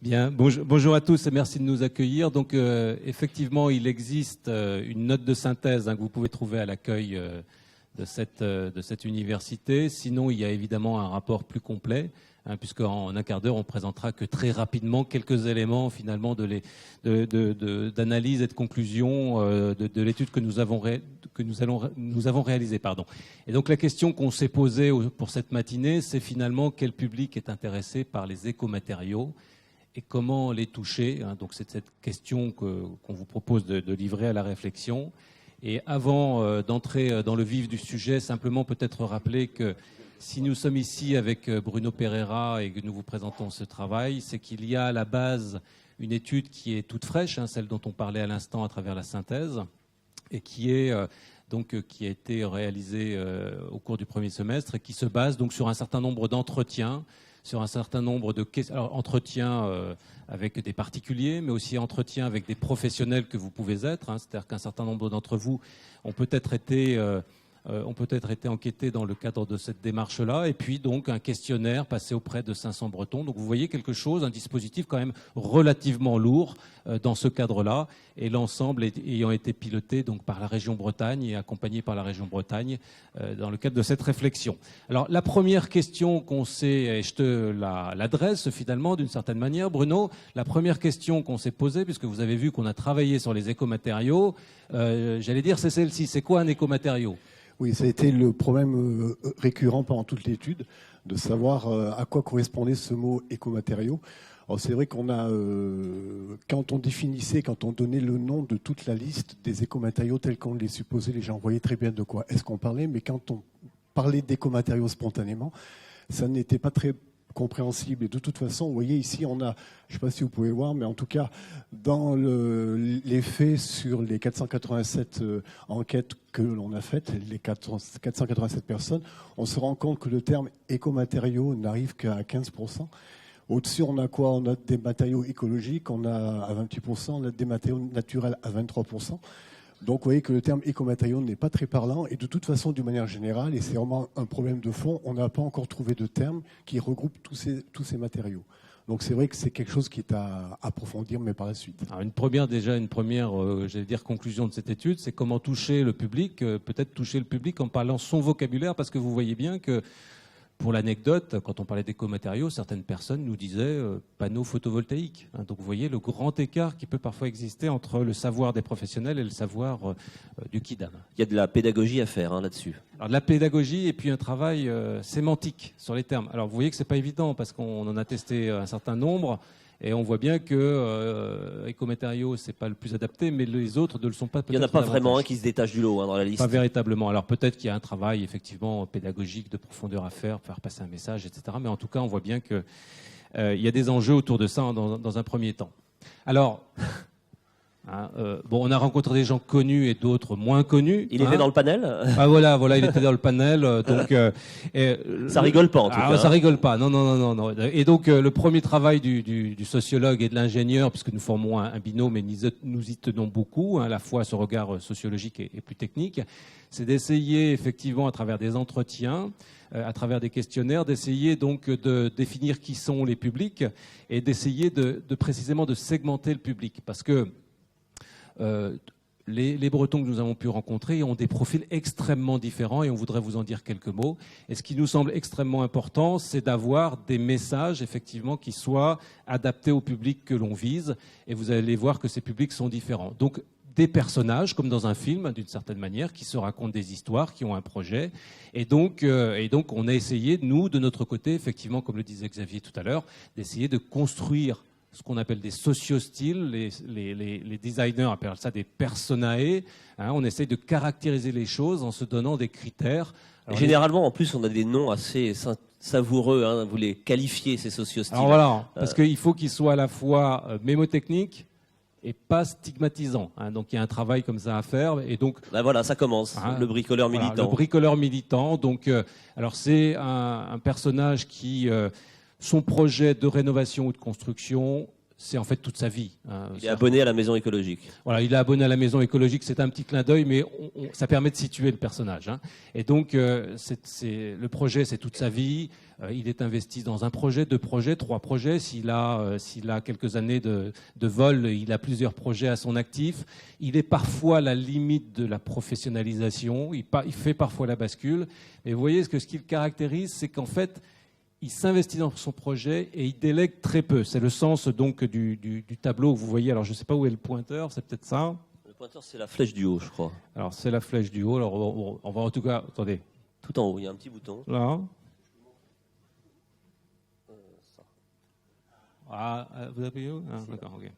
Bien, bonjour à tous et merci de nous accueillir. Donc effectivement, il existe une note de synthèse que vous pouvez trouver à l'accueil de cette université. Sinon, il y a évidemment un rapport plus complet, puisqu'en un quart d'heure, on présentera que très rapidement quelques éléments finalement d'analyse et de conclusion de l'étude que nous avons réalisée. Et donc la question qu'on s'est posée pour cette matinée, c'est finalement quel public est intéressé par les écomatériaux et comment les toucher. Donc c'est cette question qu'on vous propose de livrer à la réflexion. Et avant d'entrer dans le vif du sujet, simplement peut-être rappeler que si nous sommes ici avec Bruno Pereira et que nous vous présentons ce travail, c'est qu'il y a à la base une étude qui est toute fraîche, celle dont on parlait à l'instant à travers la synthèse, et qui a été réalisée au cours du premier semestre et qui se base donc sur un certain nombre d'entretiens, sur un certain nombre de questions. Alors, entretiens avec des particuliers, mais aussi entretiens avec des professionnels que vous pouvez être. C'est-à-dire qu'un certain nombre d'entre vous ont peut-être été enquêtés dans le cadre de cette démarche-là. Et puis, donc, un questionnaire passé auprès de 500 Bretons. Donc, vous voyez quelque chose, un dispositif quand même relativement lourd dans ce cadre-là. Et l'ensemble ayant été piloté donc, par la région Bretagne et accompagné par la région Bretagne dans le cadre de cette réflexion. Alors, la première question qu'on s'est, et je te l'adresse finalement d'une certaine manière, Bruno, la première question qu'on s'est posée, puisque vous avez vu qu'on a travaillé sur les écomatériaux, j'allais dire c'est celle-ci. C'est quoi un écomatériau ? Oui, ça a été le problème récurrent pendant toute l'étude, de savoir à quoi correspondait ce mot écomatériaux. Alors c'est vrai qu'on a, quand on donnait le nom de toute la liste des écomatériaux tels qu'on les supposait, les gens voyaient très bien de quoi est-ce qu'on parlait, mais quand on parlait d'écomatériaux spontanément, ça n'était pas très compréhensible. Et de toute façon, vous voyez ici, on a, je ne sais pas si vous pouvez voir, mais en tout cas, dans les faits sur les 487 enquêtes que l'on a faites, les 487 personnes, on se rend compte que le terme écomatériaux n'arrive qu'à 15%. Au-dessus, on a quoi? On a des matériaux écologiques, on a à 28%, on a des matériaux naturels à 23%. Donc, vous voyez que le terme écomatériaux n'est pas très parlant. Et de toute façon, d'une manière générale, et c'est vraiment un problème de fond, on n'a pas encore trouvé de terme qui regroupe tous ces matériaux. Donc, c'est vrai que c'est quelque chose qui est à approfondir, mais par la suite. Alors, une première j'allais dire, conclusion de cette étude, c'est comment toucher le public, peut-être toucher le public en parlant son vocabulaire, parce que vous voyez bien que, pour l'anecdote, quand on parlait d'écomatériaux, certaines personnes nous disaient panneaux photovoltaïques. Donc vous voyez le grand écart qui peut parfois exister entre le savoir des professionnels et le savoir du Kidam. Il y a de la pédagogie à faire là-dessus. Alors de la pédagogie et puis un travail sémantique sur les termes. Alors vous voyez que c'est pas évident parce qu'on en a testé un certain nombre et on voit bien que écomatériaux c'est pas le plus adapté, mais les autres ne le sont pas. Il n'y en a pas vraiment un qui se détache du lot dans la liste. Pas véritablement. Alors peut-être qu'il y a un travail effectivement pédagogique de profondeur à faire passer un message, etc. Mais en tout cas, on voit bien que il y a des enjeux autour de ça dans un premier temps. Alors. On a rencontré des gens connus et d'autres moins connus. Il était dans le panel. Ah voilà, il était dans le panel. Donc ça rigole pas en tout cas. Ça rigole pas. Non. Et donc le premier travail du sociologue et de l'ingénieur, puisque nous formons un binôme et nous y tenons beaucoup, à la fois ce regard sociologique et plus technique, c'est d'essayer effectivement à travers des entretiens, à travers des questionnaires, d'essayer donc de définir qui sont les publics et d'essayer de précisément de segmenter le public, parce que les Bretons que nous avons pu rencontrer ont des profils extrêmement différents et on voudrait vous en dire quelques mots. Et ce qui nous semble extrêmement important, c'est d'avoir des messages effectivement qui soient adaptés au public que l'on vise. Et vous allez voir que ces publics sont différents. Donc des personnages, comme dans un film, d'une certaine manière, qui se racontent des histoires, qui ont un projet. Et donc on a essayé, nous, de notre côté, effectivement, comme le disait Xavier tout à l'heure, d'essayer de construire ce qu'on appelle des socio-styles, les designers appellent ça des personae. On essaye de caractériser les choses en se donnant des critères. Alors, généralement, en plus, on a des noms assez savoureux. Vous les qualifiez, ces socio-styles. Alors voilà, parce qu'il faut qu'ils soient à la fois mémotechniques et pas stigmatisants. Donc il y a un travail comme ça à faire. Et donc, là, voilà, ça commence. Le bricoleur militant. Voilà, le bricoleur militant. Donc, alors c'est un personnage qui... son projet de rénovation ou de construction, c'est en fait toute sa vie. Il est abonné à la maison écologique. Voilà, il est abonné à la maison écologique, c'est un petit clin d'œil, mais ça permet de situer le personnage. Et donc, le projet, c'est toute sa vie. Il est investi dans un projet, 2 projets, 3 projets. S'il a quelques années de vol, il a plusieurs projets à son actif. Il est parfois à la limite de la professionnalisation. Il fait parfois la bascule. Et vous voyez, ce qui le caractérise, c'est qu'en fait, il s'investit dans son projet et il délègue très peu. C'est le sens donc du tableau que vous voyez. Alors je ne sais pas où est le pointeur, c'est peut-être ça. Le pointeur, c'est la flèche du haut, je crois. Alors c'est la flèche du haut. Alors on va en tout cas, attendez. Tout en haut, il y a un petit bouton. Là. Ah, vous appuyez où? D'accord, ok.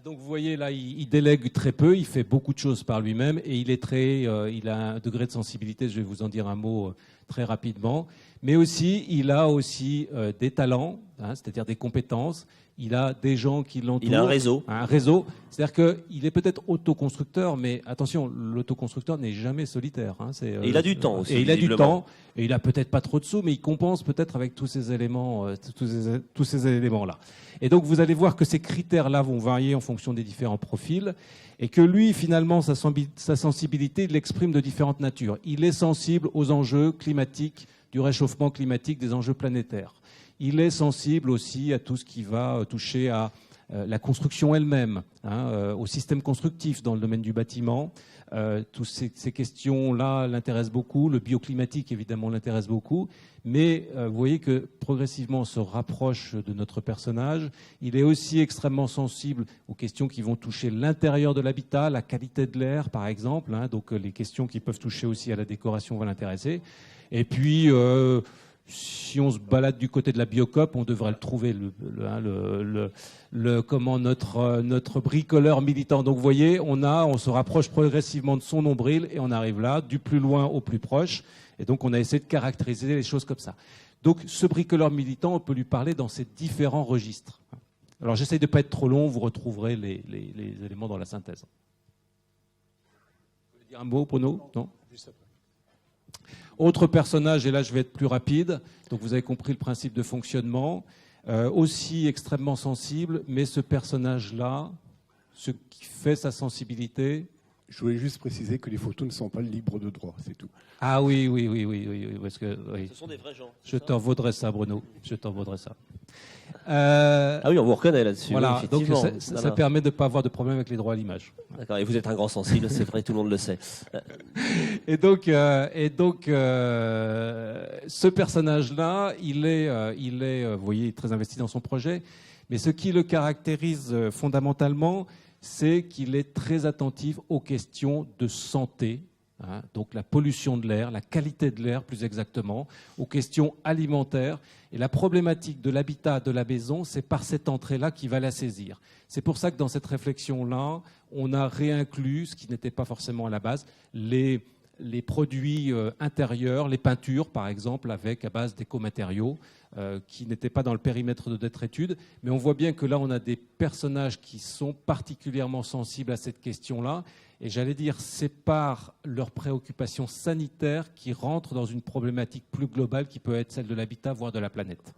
Donc vous voyez là, il délègue très peu, il fait beaucoup de choses par lui-même et il a un degré de sensibilité, je vais vous en dire un mot très rapidement, mais aussi il a aussi des talents, c'est-à-dire des compétences, il a des gens qui l'entourent. Il a un réseau. Un réseau, c'est-à-dire qu'il est peut-être autoconstructeur, mais attention, l'autoconstructeur n'est jamais solitaire. Et il a du temps aussi. Et il a du temps, et il a peut-être pas trop de sous, mais il compense peut-être avec tous ces éléments, tous ces éléments-là. Et donc vous allez voir que ces critères-là vont varier en fonction des différents profils, et que lui, finalement, sa sensibilité, il l'exprime de différentes natures. Il est sensible aux enjeux climatiques, du réchauffement climatique, des enjeux planétaires. Il est sensible aussi à tout ce qui va toucher à la construction elle-même, au système constructif dans le domaine du bâtiment. Toutes ces questions-là l'intéressent beaucoup. Le bioclimatique, évidemment, l'intéresse beaucoup. Mais vous voyez que progressivement, on se rapproche de notre personnage. Il est aussi extrêmement sensible aux questions qui vont toucher l'intérieur de l'habitat, la qualité de l'air, par exemple. Donc les questions qui peuvent toucher aussi à la décoration vont l'intéresser. Et puis... si on se balade du côté de la Biocop, on devrait le trouver, notre bricoleur militant. Donc vous voyez, on se rapproche progressivement de son nombril et on arrive là, du plus loin au plus proche. Et donc on a essayé de caractériser les choses comme ça. Donc ce bricoleur militant, on peut lui parler dans ces différents registres. Alors j'essaye de ne pas être trop long, vous retrouverez les éléments dans la synthèse. Vous voulez dire un mot, Bruno? Non? Juste après. Autre personnage, et là je vais être plus rapide, donc vous avez compris le principe de fonctionnement, aussi extrêmement sensible, mais ce personnage-là, ce qui fait sa sensibilité... Je voulais juste préciser que les photos ne sont pas libres de droit, c'est tout. Ah oui, parce que... Oui. Ce sont des vrais gens. Je t'en vaudrais ça, Bruno, je t'en vaudrais ça. Ah oui, on vous reconnaît là-dessus. Voilà, oui, donc ça permet de ne pas avoir de problème avec les droits à l'image. D'accord, et vous êtes un grand sensible, c'est vrai, tout le monde le sait. Et donc, ce personnage-là, il est, vous voyez, très investi dans son projet, mais ce qui le caractérise fondamentalement, c'est qu'il est très attentif aux questions de santé, donc la pollution de l'air, la qualité de l'air plus exactement, aux questions alimentaires. Et la problématique de l'habitat de la maison, c'est par cette entrée-là qu'il va la saisir. C'est pour ça que dans cette réflexion-là, on a réinclus, ce qui n'était pas forcément à la base, les produits intérieurs, les peintures par exemple, à base d'écomatériaux, qui n'étaient pas dans le périmètre de notre étude. Mais on voit bien que là, on a des personnages qui sont particulièrement sensibles à cette question-là. Et j'allais dire, c'est par leurs préoccupations sanitaires qui rentrent dans une problématique plus globale qui peut être celle de l'habitat, voire de la planète.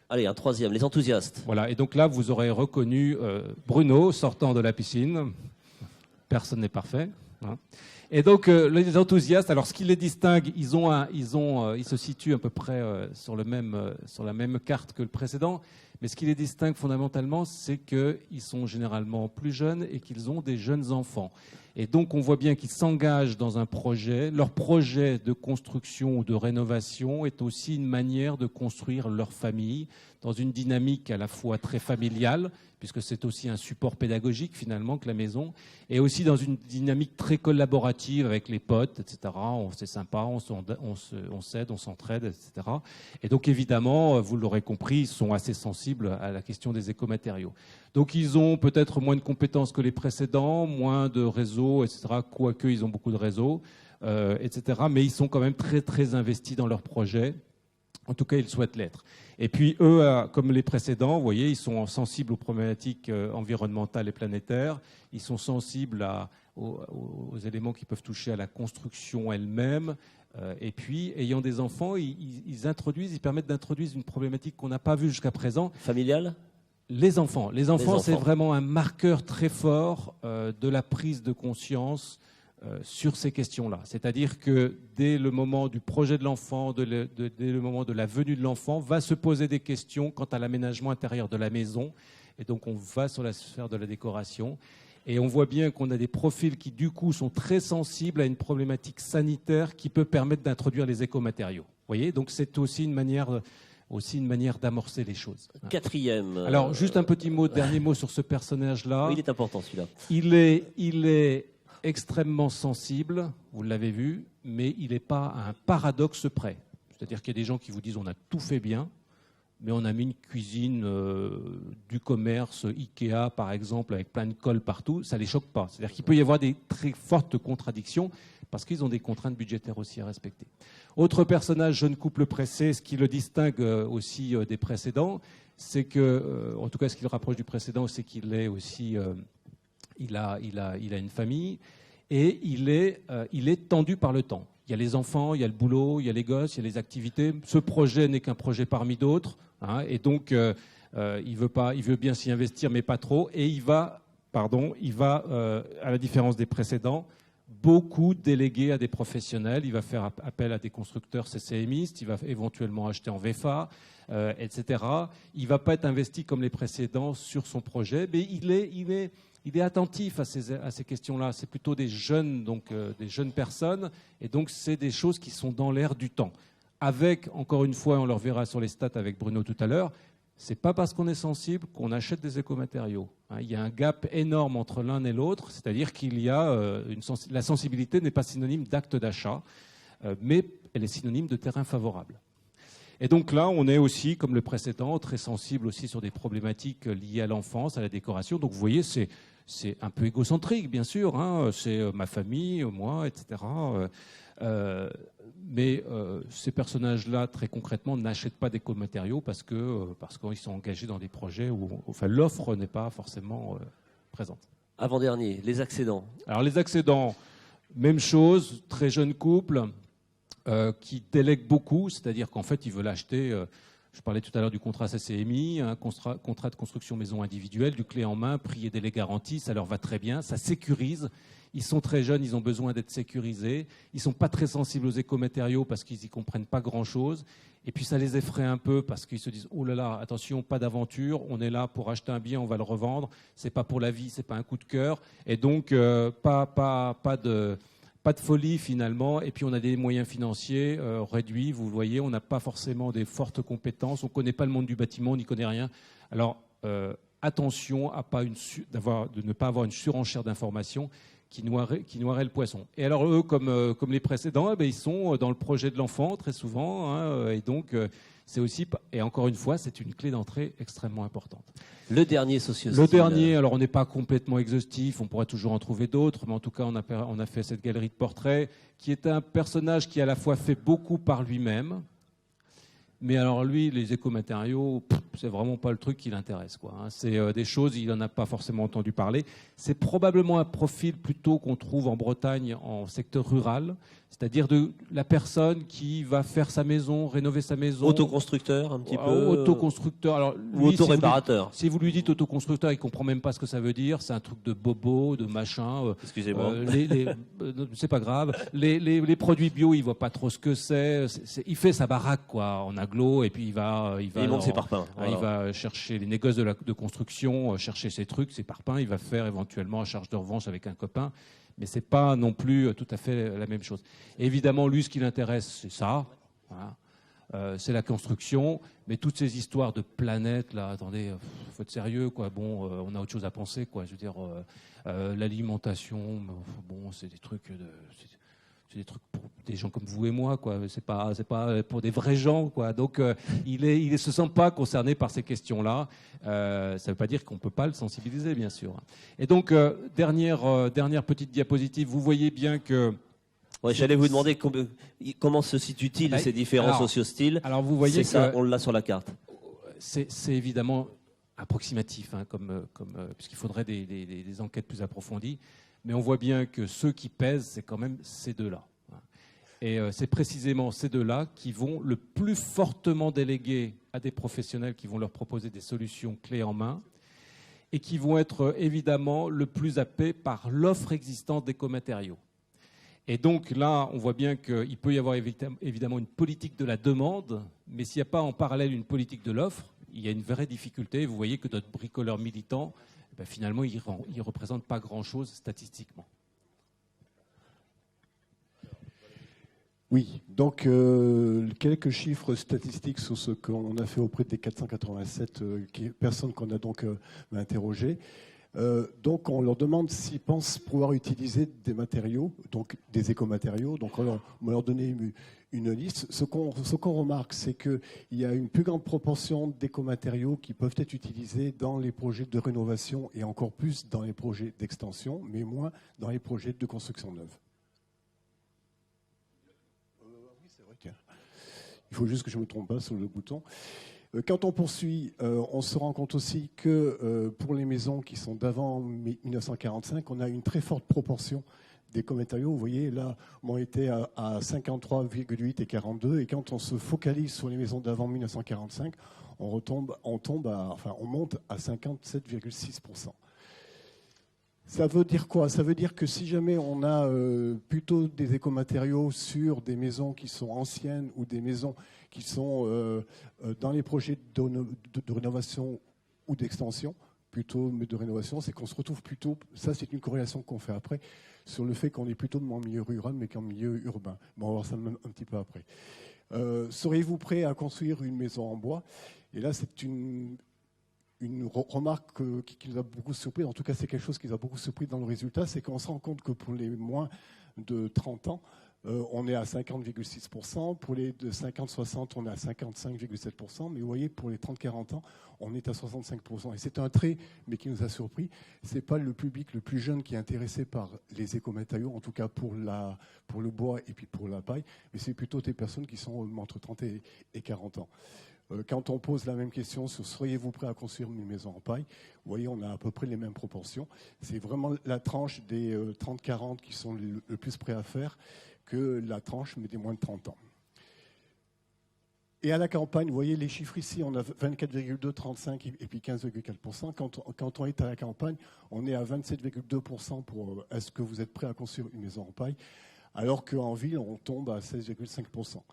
Allez, un troisième, les enthousiastes. Voilà, et donc là, vous aurez reconnu Bruno sortant de la piscine. Personne n'est parfait. Et donc, les enthousiastes, alors ce qui les distingue, ils se situent à peu près sur la même carte que le précédent, mais ce qui les distingue fondamentalement, c'est qu'ils sont généralement plus jeunes et qu'ils ont des jeunes enfants. Et donc, on voit bien qu'ils s'engagent dans un projet. Leur projet de construction ou de rénovation est aussi une manière de construire leur famille dans une dynamique à la fois très familiale, puisque c'est aussi un support pédagogique finalement que la maison, et aussi dans une dynamique très collaborative avec les potes, etc. C'est sympa, on s'aide, on s'entraide, etc. Et donc évidemment, vous l'aurez compris, ils sont assez sensibles à la question des écomatériaux. Donc ils ont peut-être moins de compétences que les précédents, moins de réseaux, etc. Quoique ils ont beaucoup de réseaux, etc. Mais ils sont quand même très très investis dans leur projet. En tout cas, ils souhaitent l'être. Et puis, eux, comme les précédents, vous voyez, ils sont sensibles aux problématiques environnementales et planétaires. Ils sont sensibles aux éléments qui peuvent toucher à la construction elle-même. Et puis, ayant des enfants, ils permettent d'introduire une problématique qu'on n'a pas vue jusqu'à présent. Familiale ? Les enfants, c'est vraiment un marqueur très fort de la prise de conscience sur ces questions-là. C'est-à-dire que dès le moment du projet de l'enfant, dès le moment de la venue de l'enfant, va se poser des questions quant à l'aménagement intérieur de la maison. Et donc, on va sur la sphère de la décoration. Et on voit bien qu'on a des profils qui, du coup, sont très sensibles à une problématique sanitaire qui peut permettre d'introduire les écomatériaux. Vous voyez ? Donc, c'est aussi une manière d'amorcer les choses. Quatrième. Alors, juste un petit mot, dernier mot sur ce personnage-là. Oui, il est important, celui-là. Il est extrêmement sensible, vous l'avez vu, mais il n'est pas à un paradoxe près. C'est-à-dire qu'il y a des gens qui vous disent on a tout fait bien, mais on a mis une cuisine du commerce, Ikea par exemple, avec plein de colle partout, ça ne les choque pas. C'est-à-dire qu'il peut y avoir des très fortes contradictions parce qu'ils ont des contraintes budgétaires aussi à respecter. Autre personnage, jeune couple pressé, ce qui le distingue aussi des précédents, c'est que, en tout cas ce qui le rapproche du précédent, c'est qu'il est aussi... Il a une famille et il est tendu par le temps. Il y a les enfants, il y a le boulot, il y a les gosses, il y a les activités. Ce projet n'est qu'un projet parmi d'autres, hein, et donc il veut bien s'y investir, mais pas trop. Et il va, à la différence des précédents, beaucoup déléguer à des professionnels. Il va faire appel à des constructeurs CCMistes, il va éventuellement acheter en VFA, etc. Il ne va pas être investi comme les précédents sur son projet, mais il est attentif à ces questions-là. C'est plutôt des jeunes, des jeunes personnes, et donc c'est des choses qui sont dans l'air du temps. Avec, encore une fois, on le reverra sur les stats avec Bruno tout à l'heure, c'est pas parce qu'on est sensible qu'on achète des écomatériaux. Il y a un gap énorme entre l'un et l'autre, c'est-à-dire qu'il y a la sensibilité n'est pas synonyme d'acte d'achat, mais elle est synonyme de terrain favorable. Et donc là, on est aussi, comme le précédent, très sensible aussi sur des problématiques liées à l'enfance, à la décoration. Donc vous voyez, c'est un peu égocentrique, bien sûr, hein. C'est ma famille, moi, etc. Mais ces personnages-là, très concrètement, n'achètent pas d'écomatériaux parce qu'ils sont engagés dans des projets où l'offre n'est pas forcément présente. Avant-dernier, les accédants. Alors les accédants, même chose, très jeune couple qui délègue beaucoup, c'est-à-dire qu'en fait, ils veulent acheter... je parlais tout à l'heure du contrat CCMI, un contrat de construction maison individuelle, du clé en main, prix et délai garanti, ça leur va très bien, ça sécurise. Ils sont très jeunes, ils ont besoin d'être sécurisés. Ils ne sont pas très sensibles aux écomatériaux parce qu'ils n'y comprennent pas grand-chose. Et puis ça les effraie un peu parce qu'ils se disent « Oh là là, attention, pas d'aventure, on est là pour acheter un bien, on va le revendre. C'est pas pour la vie, c'est pas un coup de cœur. » Et donc, pas de folie finalement. Et puis on a des moyens financiers réduits, vous le voyez. On n'a pas forcément des fortes compétences. On ne connaît pas le monde du bâtiment, on n'y connaît rien. Alors, attention de ne pas avoir une surenchère d'informations qui noirait le poisson. Et alors eux, comme les précédents, ils sont dans le projet de l'enfant très souvent, hein, et donc c'est aussi, et encore une fois, c'est une clé d'entrée extrêmement importante. Le dernier sociostyle. Le dernier, alors on n'est pas complètement exhaustif, on pourra toujours en trouver d'autres, mais en tout cas on a fait cette galerie de portraits, qui est un personnage qui à la fois fait beaucoup par lui-même, mais alors lui, les écomatériaux, c'est vraiment pas le truc qui l'intéresse, quoi. Hein. C'est des choses, il n'en a pas forcément entendu parler. C'est probablement un profil plutôt qu'on trouve en Bretagne en secteur rural, c'est-à-dire de la personne qui va faire sa maison, rénover sa maison. Autoconstructeur, un petit peu. Autoconstructeur. Alors, lui, ou autoréparateur. Si vous lui dites autoconstructeur, il ne comprend même pas ce que ça veut dire. C'est un truc de bobo, de machin. Excusez-moi. C'est pas grave. Les produits bio, il ne voit pas trop ce que c'est. Il fait sa baraque, quoi, en agglo, et puis il monte ses parpaings. Voilà. Il va chercher les négoces de construction, chercher ses trucs, ses parpaings. Il va faire éventuellement à charge de revanche avec un copain. Mais ce n'est pas non plus tout à fait la même chose. Et évidemment, lui, ce qui l'intéresse, c'est ça. Voilà. C'est la construction. Mais toutes ces histoires de planètes, là, attendez, faut être sérieux, quoi. Bon, on a autre chose à penser, quoi. Je veux dire, l'alimentation, bon, c'est des trucs c'est des trucs pour des gens comme vous et moi, quoi. C'est pas pour des vrais gens, quoi. Donc, il se sent pas concerné par ces questions-là. Ça ne veut pas dire qu'on peut pas le sensibiliser, bien sûr. Et donc, dernière petite diapositive. Vous voyez bien que. Ouais, j'allais vous demander comment se situent-ils ces différents sociostyles. Alors, vous voyez c'est ça, on l'a sur la carte. C'est évidemment approximatif, hein, puisqu'il faudrait des enquêtes plus approfondies. mais on voit bien que ceux qui pèsent, c'est quand même ces deux-là. Et c'est précisément ces deux-là qui vont le plus fortement déléguer à des professionnels qui vont leur proposer des solutions clés en main et qui vont être évidemment le plus happés par l'offre existante d'écomatériaux. Et donc là, on voit bien qu'il peut y avoir évidemment une politique de la demande, mais s'il n'y a pas en parallèle une politique de l'offre, il y a une vraie difficulté. Vous voyez que notre bricoleur militant, finalement, il ne représente pas grand-chose statistiquement. Oui, donc quelques chiffres statistiques sur ce qu'on a fait auprès des 487 personnes qu'on a donc interrogées. Donc on leur demande s'ils pensent pouvoir utiliser des matériaux, donc des écomatériaux. Donc on va leur donner une liste. Ce qu'on remarque, c'est qu'il y a une plus grande proportion d'écomatériaux qui peuvent être utilisés dans les projets de rénovation et encore plus dans les projets d'extension, mais moins dans les projets de construction neuve. Oui, c'est vrai. Il faut juste que je ne me trompe pas sur le bouton. Quand on poursuit, on se rend compte aussi que pour les maisons qui sont d'avant 1945, on a une très forte proportion d'écomatériaux. Vous voyez, là, on était à 53,8 et 42. Et quand on se focalise sur les maisons d'avant 1945, on monte à 57,6%. Ça veut dire quoi? Ça veut dire que si jamais on a plutôt des écomatériaux sur des maisons qui sont anciennes ou des maisons qui sont dans les projets de rénovation ou d'extension, plutôt mais de rénovation, c'est qu'on se retrouve plutôt, ça c'est une corrélation qu'on fait après, sur le fait qu'on est plutôt en milieu rural mais qu'en milieu urbain. Bon, on va voir ça même un petit peu après. Seriez-vous prêt à construire une maison en bois? Et là, c'est une remarque qui nous a beaucoup surpris, en tout cas c'est quelque chose qui nous a beaucoup surpris dans le résultat, c'est qu'on se rend compte que pour les moins de 30 ans, on est à 50,6%, pour les de 50-60, on est à 55,7%, mais vous voyez, pour les 30-40 ans, on est à 65%. Et c'est un trait, mais qui nous a surpris, c'est pas le public le plus jeune qui est intéressé par les écomatériaux, en tout cas pour le bois et puis pour la paille, mais c'est plutôt des personnes qui sont entre 30 et 40 ans. Quand on pose la même question sur seriez-vous prêt à construire une maison en paille, vous voyez, on a à peu près les mêmes proportions. C'est vraiment la tranche des 30-40 qui sont le plus prêts à faire que la tranche mais des moins de 30 ans. Et à la campagne, vous voyez les chiffres ici, on a 24,2, 35 et puis 15,4%. Quand on est à la campagne, on est à 27,2% pour est-ce que vous êtes prêt à construire une maison en paille, alors qu'en ville, on tombe à 16,5%.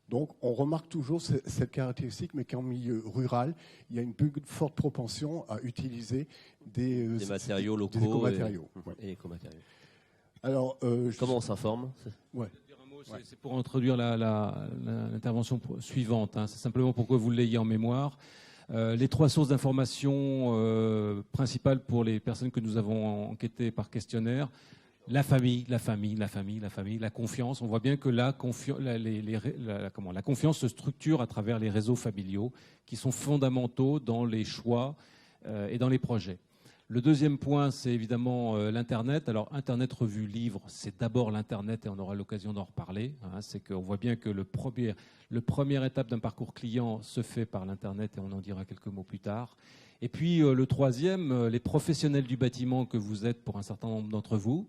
Donc, on remarque toujours cette caractéristique, mais qu'en milieu rural, il y a une plus forte propension à utiliser des matériaux locaux des écomatériaux. Et écomatériaux. Alors, comment on s'informe? Ouais. C'est pour introduire l'intervention suivante. Hein. C'est simplement pour que vous l'ayez en mémoire. Les trois sources d'information principales pour les personnes que nous avons enquêtées par questionnaire: la famille, la confiance. On voit bien que la confiance se structure à travers les réseaux familiaux qui sont fondamentaux dans les choix et dans les projets. Le deuxième point, c'est évidemment l'Internet. Alors, Internet, revue, livre, c'est d'abord l'Internet et on aura l'occasion d'en reparler. Hein. C'est qu'on voit bien que le première étape d'un parcours client se fait par l'Internet et on en dira quelques mots plus tard. Et puis, le troisième, les professionnels du bâtiment que vous êtes pour un certain nombre d'entre vous,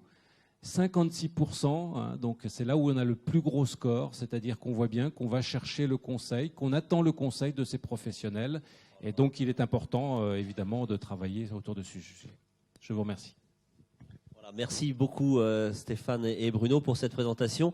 56%, hein, donc c'est là où on a le plus gros score, c'est-à-dire qu'on voit bien qu'on va chercher le conseil, qu'on attend le conseil de ces professionnels, et donc il est important évidemment de travailler autour de ce sujet. Je vous remercie. Voilà, merci beaucoup Stéphane et Bruno pour cette présentation.